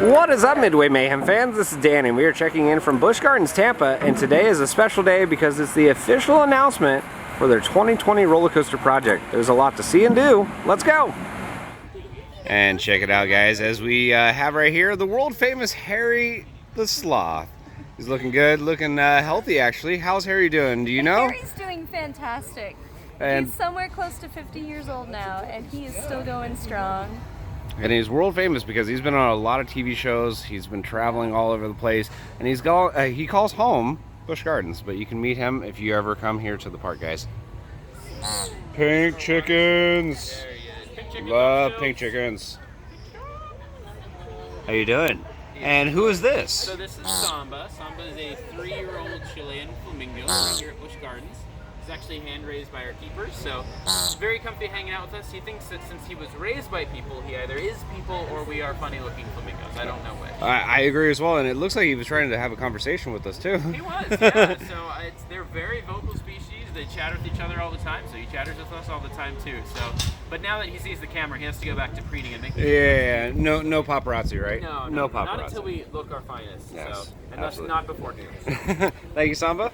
What is up, Midway Mayhem fans? This is Danny, and we are checking in from Busch Gardens Tampa, and today is a special day because it's the official announcement for their 2020 roller coaster project. There's a lot to see and do. Let's go! And check it out, guys, as we have right here the world famous Harry the Sloth. He's looking good, looking healthy actually. How's Harry doing? Do you know? Harry's doing fantastic. And he's somewhere close to 50 years old now, and he is still going strong. And he's world famous because he's been on a lot of TV shows. He's been traveling all over the place, and he calls home Busch Gardens. But you can meet him if you ever come here to the park, guys. Pink chickens. Love pink chickens. How you doing? And who is this? So this is Samba. Samba is a 3-year-old Chilean flamingo right here at Busch Gardens. He's actually hand-raised by our keepers, so he's very comfy hanging out with us. He thinks that since he was raised by people, he either is people or we are funny-looking flamingos. I don't know which. I agree as well, and it looks like he was trying to have a conversation with us, too. He was, yeah. So they're very vocal species. They chatter with each other all the time, so he chatters with us all the time, too. So, but now that he sees the camera, he has to go back to preening and making Yeah, no paparazzi, right? No paparazzi. Not until we look our finest. Yes, so, and absolutely. that's not before doing. Thank you, Samba.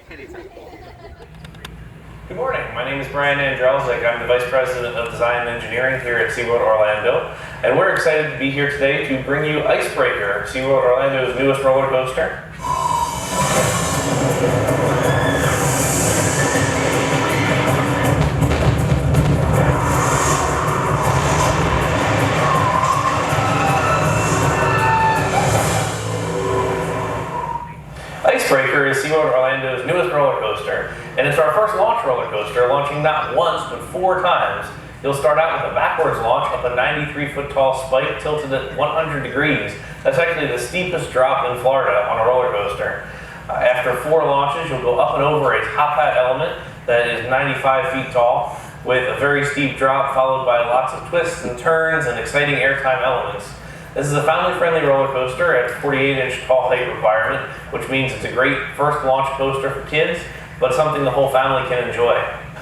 Good morning, my name is Brian Andrelzik. I'm the Vice President of Design and Engineering here at SeaWorld Orlando, and we're excited to be here today to bring you Icebreaker, SeaWorld Orlando's newest roller coaster. Icebreaker is SeaWorld Orlando's newest roller coaster, and it's our first launch roller coaster, launching not once but 4 times. You'll start out with a backwards launch up a 93-foot tall spike tilted at 100 degrees. That's actually the steepest drop in Florida on a roller coaster. After 4 launches, you'll go up and over a top hat element that is 95 feet tall, with a very steep drop followed by lots of twists and turns and exciting airtime elements. This is a family-friendly roller coaster at 48-inch tall height requirement, which means it's a great first launch coaster for kids, but something the whole family can enjoy.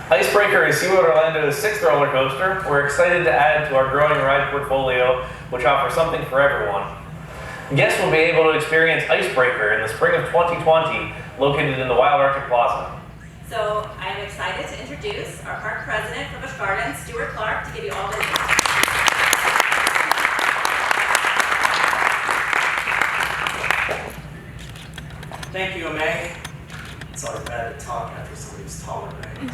Icebreaker is SeaWorld Orlando's 6th roller coaster. We're excited to add to our growing ride portfolio, which offers something for everyone. Guests will be able to experience Icebreaker in the spring of 2020, located in the Wild Arctic Plaza. So I'm excited to introduce our park president for Busch Gardens, Stuart Clark, to give you all the Thank you, Amay. It's always bad to talk after somebody who's taller, right?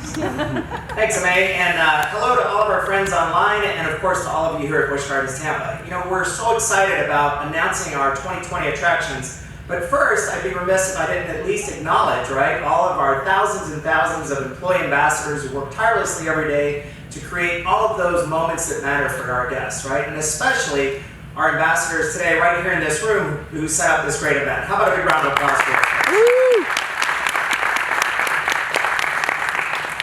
Thanks, Amay, and hello to all of our friends online, and of course to all of you here at Busch Gardens Tampa. You know, we're so excited about announcing our 2020 attractions, but first, I'd be remiss if I didn't at least acknowledge, right, all of our thousands and thousands of employee ambassadors who work tirelessly every day to create all of those moments that matter for our guests, right? And especially our ambassadors today, right here in this room, who set up this great event. How about a big round of applause for them?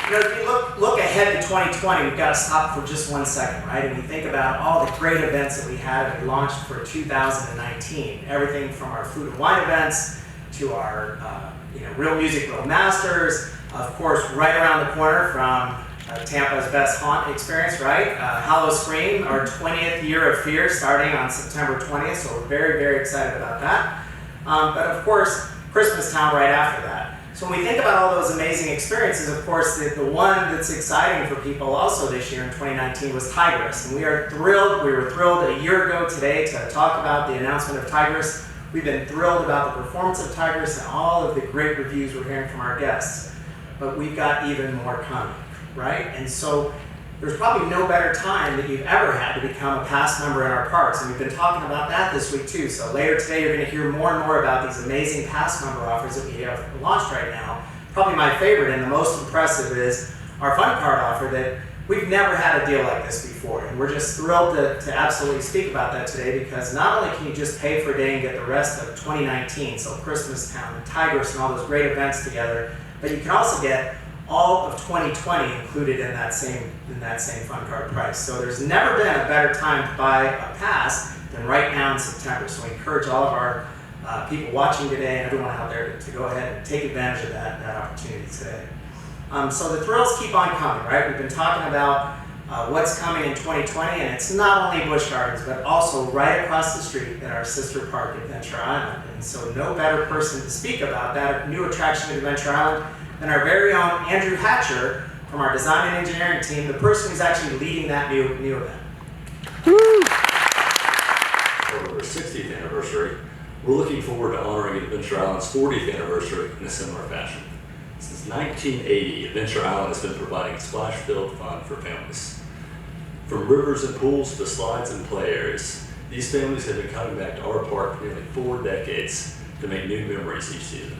You know, if you look ahead to 2020, we've got to stop for just 1 second, right? And we think about all the great events that we had that we launched for 2019. Everything from our food and wine events to our Real Music, Real Masters. Of course, right around the corner from Tampa's best haunt experience, right? Hallow Scream, our 20th year of fear, starting on September 20th, so we're very, very excited about that. But of course, Christmas Town right after that. So when we think about all those amazing experiences, of course, the one that's exciting for people also this year in 2019 was Tigris. And we are thrilled. We were thrilled a year ago today to talk about the announcement of Tigris. We've been thrilled about the performance of Tigris and all of the great reviews we're hearing from our guests. But we've got even more coming, right? And so there's probably no better time that you've ever had to become a past member in our parks. And we've been talking about that this week too. So later today, you're going to hear more and more about these amazing past member offers that we have launched right now. Probably my favorite and the most impressive is our fun card offer that we've never had a deal like this before. And we're just thrilled to absolutely speak about that today, because not only can you just pay for a day and get the rest of 2019, so Christmas Town and Tigris and all those great events together, but you can also get all of 2020 included in that same fun card price. So there's never been a better time to buy a pass than right now in September. So we encourage all of our people watching today and everyone out there to go ahead and take advantage of that opportunity today. So the thrills keep on coming, right? We've been talking about what's coming in 2020, and it's not only Busch Gardens, but also right across the street at our sister park, Adventure Island. And so no better person to speak about that new attraction at Adventure Island than our very own Andrew Hatcher from our design and engineering team, the person who's actually leading that new event. For our 60th anniversary, we're looking forward to honoring Adventure Island's 40th anniversary in a similar fashion. Since 1980, Adventure Island has been providing splash-filled fun for families. From rivers and pools to slides and play areas, these families have been coming back to our park for nearly 4 decades to make new memories each season.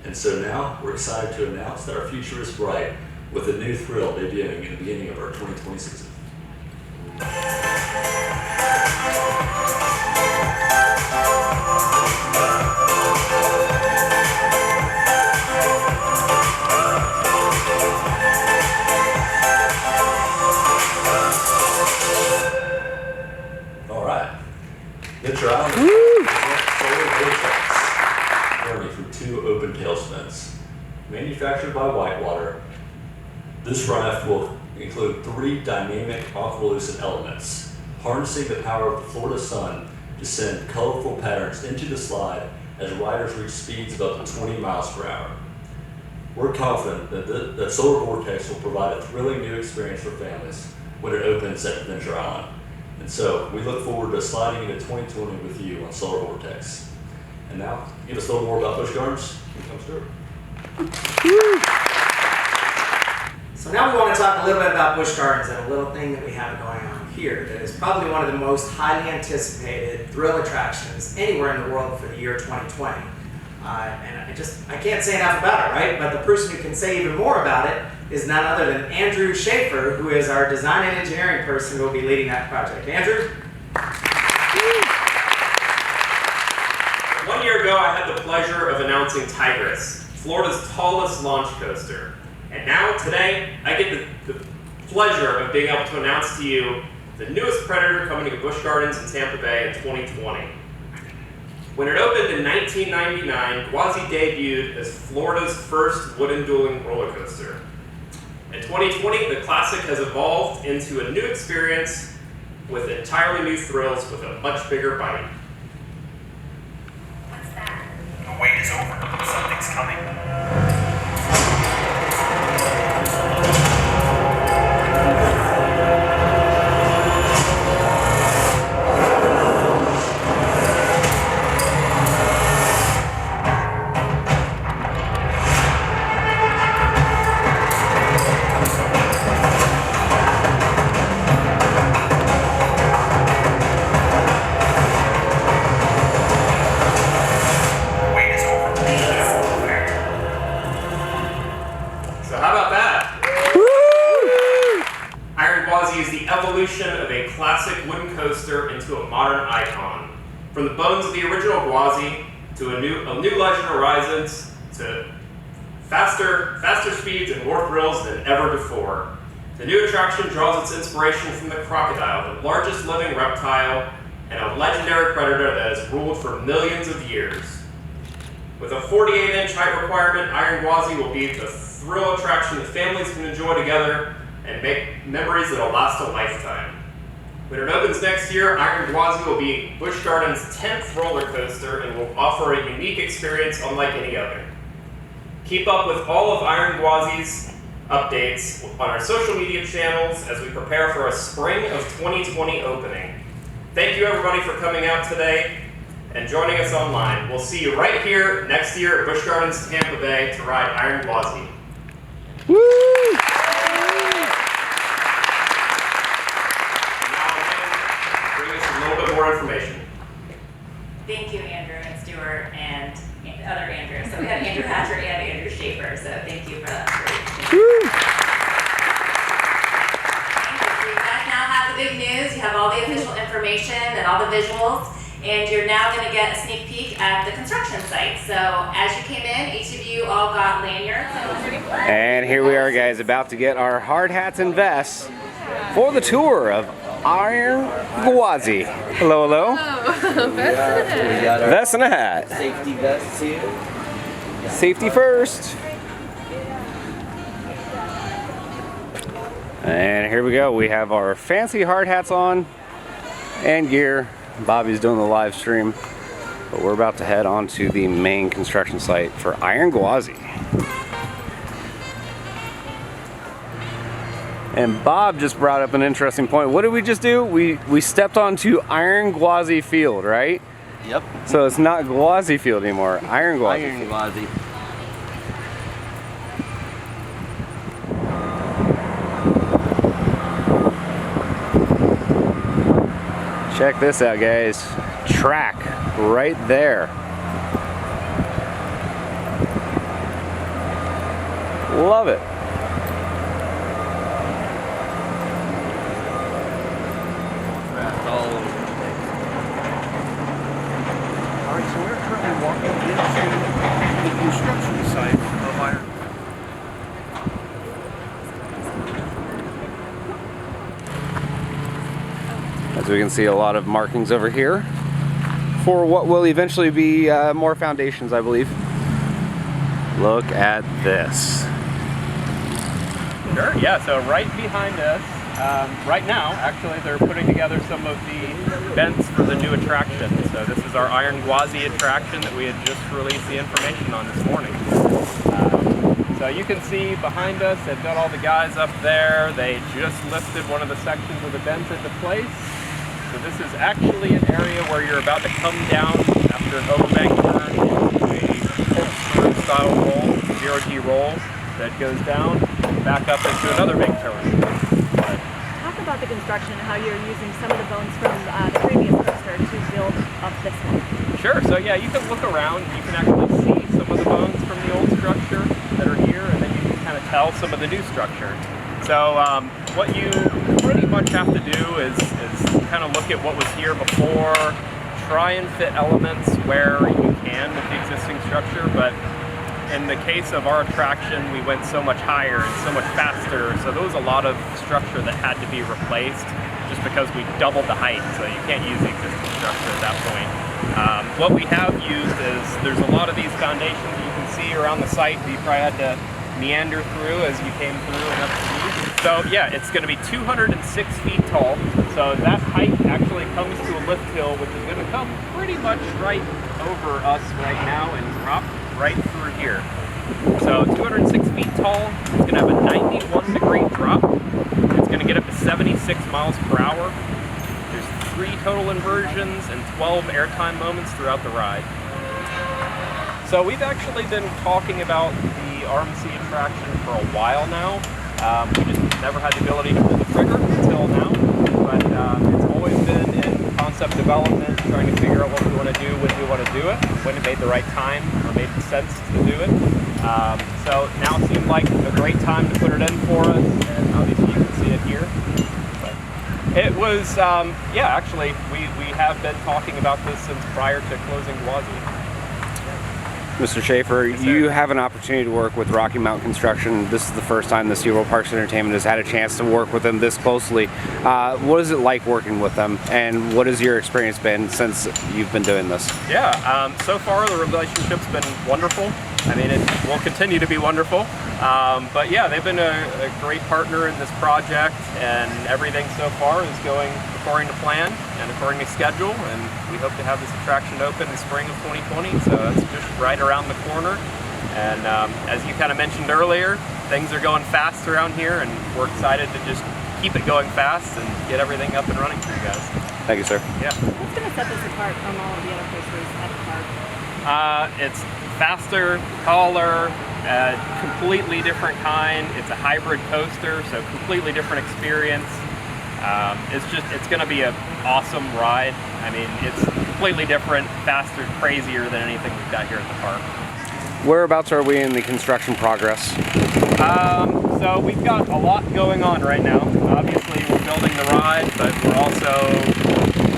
And so now, we're excited to announce that our future is bright with a new thrill debuting in the beginning of our 2020 season. Adventure Island solar Vortex, journey through 2 open tail spins. Manufactured by Whitewater, this raft will include 3 dynamic aqualucent elements, harnessing the power of the Florida sun to send colorful patterns into the slide as riders reach speeds of up to 20 miles per hour. We're confident that Solar Vortex will provide a thrilling new experience for families when it opens at Adventure Island. And so, we look forward to sliding into 2020 with you on Solar Vortex. And now, to give us a little more about Busch Gardens, here comes Stuart. So now we want to talk a little bit about Busch Gardens and a little thing that we have going on here that is probably one of the most highly anticipated thrill attractions anywhere in the world for the year 2020. And I can't say enough about it, right? But the person who can say even more about it is none other than Andrew Schaefer, who is our design and engineering person who will be leading that project. Andrew? 1 year ago, I had the pleasure of announcing Tigris, Florida's tallest launch coaster. And now, today, I get the pleasure of being able to announce to you the newest Predator coming to Busch Gardens in Tampa Bay in 2020. When it opened in 1999, Gwazi debuted as Florida's first wooden dueling roller coaster. In 2020, the classic has evolved into a new experience with entirely new thrills with a much bigger bite. What's that? The wait is over. Something's coming. Of a classic wooden coaster into a modern icon. From the bones of the original Gwazi to a new Legend Horizons to faster speeds and more thrills than ever before. The new attraction draws its inspiration from the crocodile, the largest living reptile and a legendary predator that has ruled for millions of years. With a 48-inch height requirement, Iron Gwazi will be the thrill attraction that families can enjoy together and make memories that'll last a lifetime. When it opens next year, Iron Gwazi will be Busch Gardens' 10th roller coaster and will offer a unique experience unlike any other. Keep up with all of Iron Gwazi's updates on our social media channels as we prepare for a spring of 2020 opening. Thank you everybody for coming out today and joining us online. We'll see you right here next year at Busch Gardens Tampa Bay to ride Iron Gwazi. Woo! More information. Thank you, Andrew and Stuart and other Andrews. So we have Andrew Hatcher and Andrew Schaefer, so thank you for that. You guys now have the big news. You have all the official information and all the visuals, and you're now going to get a sneak peek at the construction site. So as you came in, each of you all got lanyards. And here we are, guys, about to get our hard hats and vests for the tour of Iron Gwazi. Hello, hello. Oh, Vest and a hat. Safety vest too. Safety first. And here we go. We have our fancy hard hats on and gear. Bobby's doing the live stream, but we're about to head on to the main construction site for Iron Gwazi. And Bob just brought up an interesting point. What did we just do? We stepped onto Iron Gwazi Field, right? Yep. So it's not Gwazi Field anymore. Iron Gwazi. Iron Gwazi. Check this out, guys. Track right there. Love it. Alright, so we're currently walking into the construction site of Iron. As we can see, a lot of markings over here for what will eventually be more foundations, I believe. Look at this. Sure, yeah, so right behind us, right now, actually, they're putting together some of the vents for the new attraction. So this is our Iron Gwazi attraction that we had just released the information on this morning. So you can see behind us, they've got all the guys up there. They just lifted one of the sections of the vents into place. So this is actually an area where you're about to come down after an overbank turn into a corkscrew style roll, 0G roll that goes down, back up into another big turn. Talk about the construction and how you're using some of the bones from the previous coaster to build up this one. Sure, so yeah, you can look around, you can actually see some of the bones from the old structure that are here, and then you can kind of tell some of the new structure. So what you pretty much have to do is kind of look at what was here before, try and fit elements where you can with the existing structure, but in the case of our attraction, we went so much higher and so much faster, so there was a lot of structure that had to be replaced just because we doubled the height, so you can't use the existing structure at that point. What we have used is, there's a lot of these foundations that you can see around the site that you probably had to meander through as you came through and up to these. So yeah, it's going to be 206 feet tall, so that height actually comes to a lift hill, which is going to come pretty much right over us right now and drop right through here. So 206 feet tall, it's going to have a 91 degree drop, it's going to get up to 76 miles per hour. There's 3 total inversions and 12 airtime moments throughout the ride. So we've actually been talking about the RMC attraction for a while now. We just never had the ability to pull the trigger until now, but it's always been in concept development, trying to figure out what we want to do, when we want to do it, when it made the right time or made sense to do it. So now it seemed like a great time to put it in for us, and obviously you can see it here. But it was, yeah, actually, we have been talking about this since prior to closing Gwazi. Mr. Schaefer, you have an opportunity to work with Rocky Mountain Construction. This is the first time the SeaWorld Parks and Entertainment has had a chance to work with them this closely. What is it like working with them, and what has your experience been since you've been doing this? Yeah, so far the relationship's been wonderful. I mean, it will continue to be wonderful. But yeah, they've been a great partner in this project, and everything so far is going according to plan and according to schedule, and we hope to have this attraction open in spring of 2020, so that's just right around the corner. And as you kind of mentioned earlier, things are going fast around here, and we're excited to just keep it going fast and get everything up and running for you guys. Thank you, sir. Yeah. What's going to set this apart from all of the other coasters at the park? It's faster, taller, completely different kind. It's a hybrid coaster, so completely different experience. It's going to be an awesome ride. I mean, it's completely different, faster, crazier than anything we've got here at the park. Whereabouts are we in the construction progress? So we've got a lot going on right now. Obviously, we're building the ride, but we're also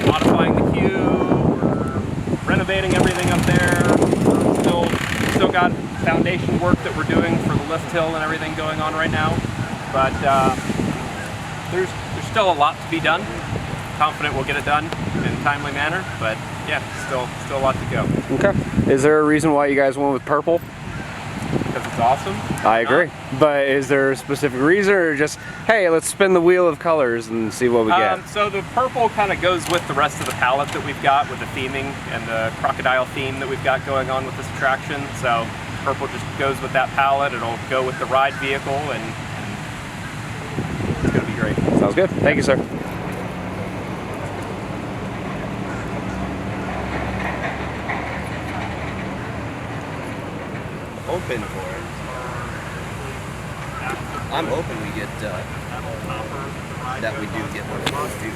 modifying the queue, we're renovating everything up there. We're still got foundation work that we're doing for the lift hill and everything going on right now. But there's still a lot to be done. Confident we'll get it done in a timely manner, but yeah, still a lot to go. Okay. Is there a reason why you guys went with purple? Because it's it's awesome. I agree. But is there a specific reason, or just, hey, let's spin the wheel of colors and see what we get? So the purple kind of goes with the rest of the palette that we've got with the theming and the crocodile theme that we've got going on with this attraction. So purple just goes with that palette. It'll go with the ride vehicle, and it's going to be great. Sounds good. Thank you, sir. Hoping for it. I'm hoping we get that we do get one of those too.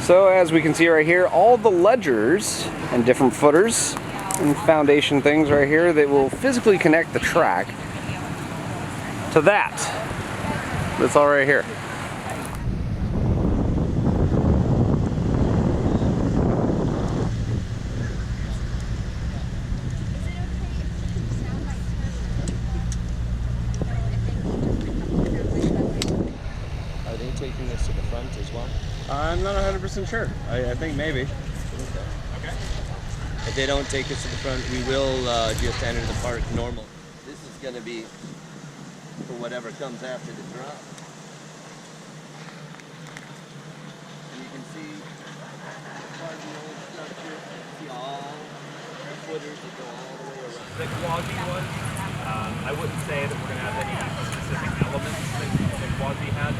So as we can see right here, all the ledgers and different footers and foundation things right here that will physically connect the track to that. That's all right here. Are they taking this to the front as well? I'm not 100% sure. I think maybe. Okay. If they don't take us to the front, we will just enter the park normal. This is going to be for whatever comes after the drop. And you can see part of the old structure. See all the footers that go all the way around. The Gwazi one, I wouldn't say that we're going to have any specific elements that Gwazi had.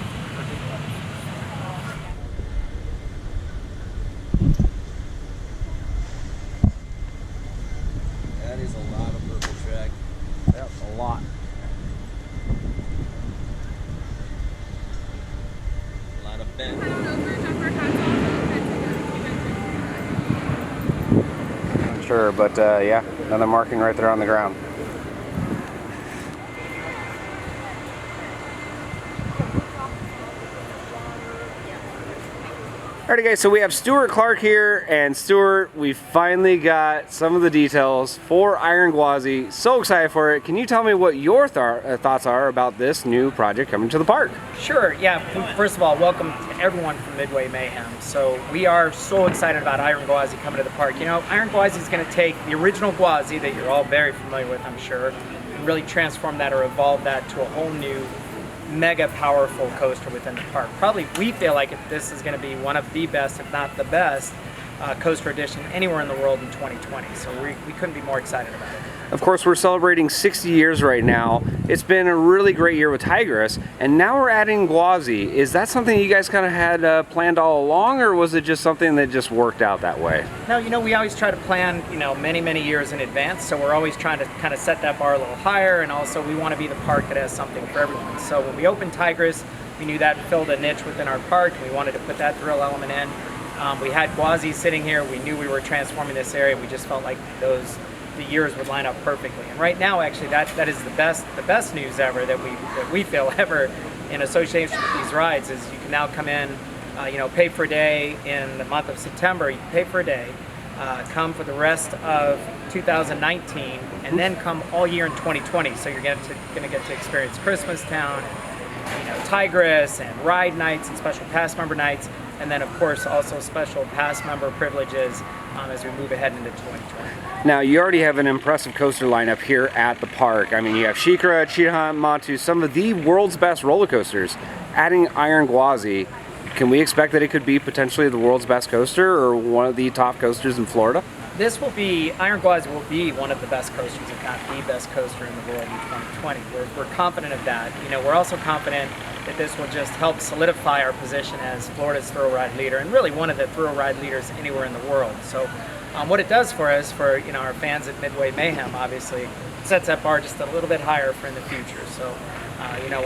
That is a lot of purple track. Yep, a lot. A lot of bend. Not sure, but yeah, another marking right there on the ground. Alrighty guys, so we have Stuart Clark here, and Stuart, we finally got some of the details for Iron Gwazi. So excited for it. Can you tell me what your thoughts are about this new project coming to the park? Sure, yeah. First of all, welcome to everyone from Midway Mayhem. So we are so excited about Iron Gwazi coming to the park. You know, Iron Gwazi is going to take the original Gwazi that you're all very familiar with, I'm sure, and really transform that or evolve that to a whole new mega powerful coaster within the park. Probably we feel like this is going to be one of the best, if not the best, coaster edition anywhere in the world in 2020. So we couldn't be more excited about it. Of course, we're celebrating 60 years right now. It's been a really great year with Tigris, and now we're adding Gwazi. Is that something you guys kind of had planned all along, or was it just something that just worked out that way? No, you know, we always try to plan, you know, many years in advance, so we're always trying to kind of set that bar a little higher, and also we want to be the park that has something for everyone. So when we opened Tigris, we knew that filled a niche within our park, and we wanted to put that thrill element in. We had Gwazi sitting here. We knew we were transforming this area. We just felt like the years would line up perfectly. And right now, actually, that is the best news ever that we feel ever in association with these rides is you can now come in, you know, pay for a day in the month of September. You pay for a day, come for the rest of 2019, and then come all year in 2020. So you're going to get to experience Christmas Town, you know, Tigris, and ride nights and special pass member nights. And then, of course, also special pass member privileges as we move ahead into 2020. Now, you already have an impressive coaster lineup here at the park. I mean, you have Shikra, Cheetah Hunt, Montu, some of the world's best roller coasters. Adding Iron Gwazi, can we expect that it could be potentially the world's best coaster or one of the top coasters in Florida? This will be, Iron Gwazi will be one of the best coasters, if not the best coaster in the world in 2020. We're confident of that. You know, we're also confident that this will just help solidify our position as Florida's thrill ride leader, and really one of the thrill ride leaders anywhere in the world. So what it does for us, for our fans at Midway Mayhem, obviously, sets that bar just a little bit higher for in the future. So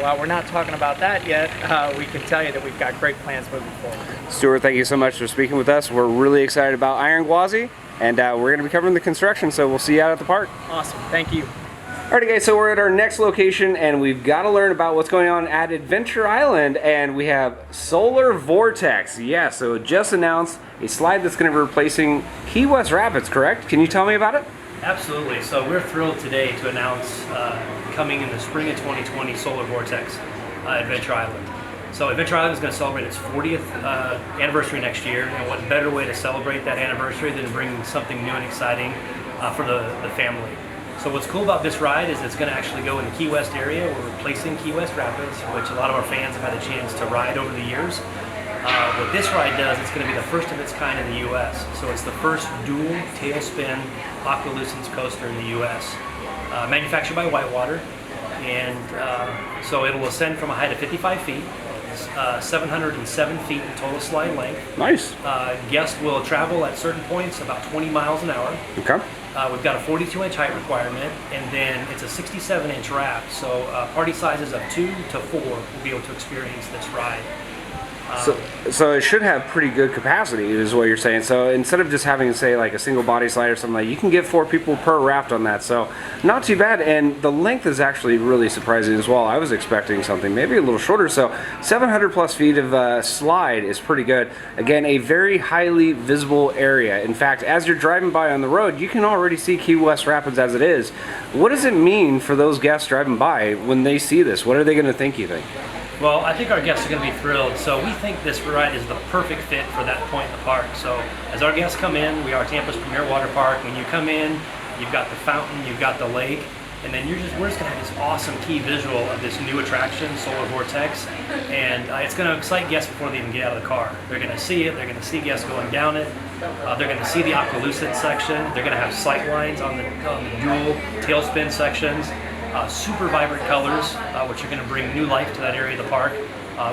while we're not talking about that yet, we can tell you that we've got great plans moving forward. Stuart, thank you so much for speaking with us. We're really excited about Iron Gwazi, and we're going to be covering the construction, so we'll see you out at the park. Awesome, thank you. Alrighty guys, so we're at our next location, and we've got to learn about what's going on at Adventure Island, and we have Solar Vortex. Yeah, so it just announced a slide that's going to be replacing Key West Rapids, correct? Can you tell me about it? Absolutely. So we're thrilled today to announce coming in the spring of 2020 Solar Vortex Adventure Island. So Adventure Island is going to celebrate its 40th anniversary next year, and what better way to celebrate that anniversary than to bring something new and exciting for the family. So what's cool about this ride is it's going to actually go in the Key West area. We're replacing Key West Rapids, which a lot of our fans have had a chance to ride over the years. What this ride does, it's going to be the first of its kind in the U.S. So it's the first dual tailspin aqualucence coaster in the U.S. Manufactured by Whitewater, and so it'll ascend from a height of 55 feet, 707 feet in total slide length. Nice. Guests will travel at certain points about 20 miles an hour. Okay. We've got a 42-inch height requirement, and then it's a 67-inch wrap, so party sizes of 2 to 4 will be able to experience this ride. So it should have pretty good capacity, is what you're saying. So instead of just having, say, like a single body slide or something like that, you can get 4 people per raft on that. So not too bad, and the length is actually really surprising as well. I was expecting something maybe a little shorter. So 700 plus feet of slide is pretty good. Again, a very highly visible area. In fact, as you're driving by on the road, you can already see Key West Rapids as it is. What does it mean for those guests driving by when they see this? What are they going to think, you think? Well, I think our guests are going to be thrilled. So we think this ride is the perfect fit for that point in the park. So as our guests come in, we are Tampa's premier water park. When you come in, you've got the fountain, you've got the lake, and then we're just going to have this awesome key visual of this new attraction, Solar Vortex, and it's going to excite guests before they even get out of the car. They're going to see it, they're going to see guests going down it, they're going to see the aqualucent section, they're going to have sight lines on the dual tailspin sections. Super vibrant colors, which are going to bring new life to that area of the park.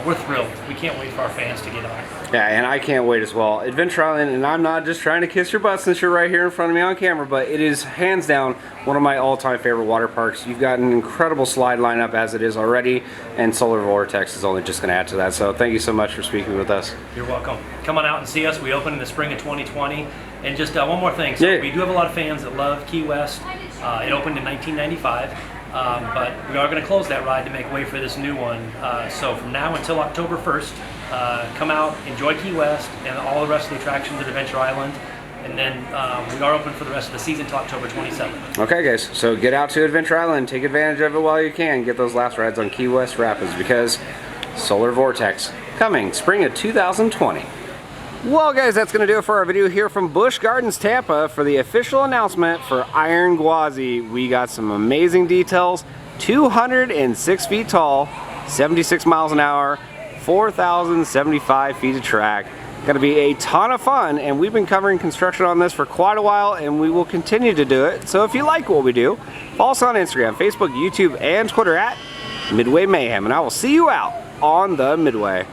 We're thrilled. We can't wait for our fans to get on it. Yeah, and I can't wait as well. Adventure Island, and I'm not just trying to kiss your butt since you're right here in front of me on camera, but it is hands down one of my all-time favorite water parks. You've got an incredible slide lineup as it is already, and Solar Vortex is only just going to add to that. So thank you so much for speaking with us. You're welcome. Come on out and see us. We open in the spring of 2020. And just one more thing. So we do have a lot of fans that love Key West. It opened in 1995. But we are going to close that ride to make way for this new one. So from now until October 1st, come out, enjoy Key West and all the rest of the attractions at Adventure Island. And then we are open for the rest of the season until October 27th. Okay guys, so get out to Adventure Island, take advantage of it while you can. Get those last rides on Key West Rapids, because Solar Vortex coming spring of 2020. Well guys, that's going to do it for our video here from Busch Gardens Tampa for the official announcement for Iron Gwazi. We got some amazing details. 206 feet tall, 76 miles an hour, 4,075 feet of track. Going to be a ton of fun, and we've been covering construction on this for quite a while, and we will continue to do it. So if you like what we do, follow us on Instagram, Facebook, YouTube, and Twitter at Midway Mayhem, and I will see you out on the Midway.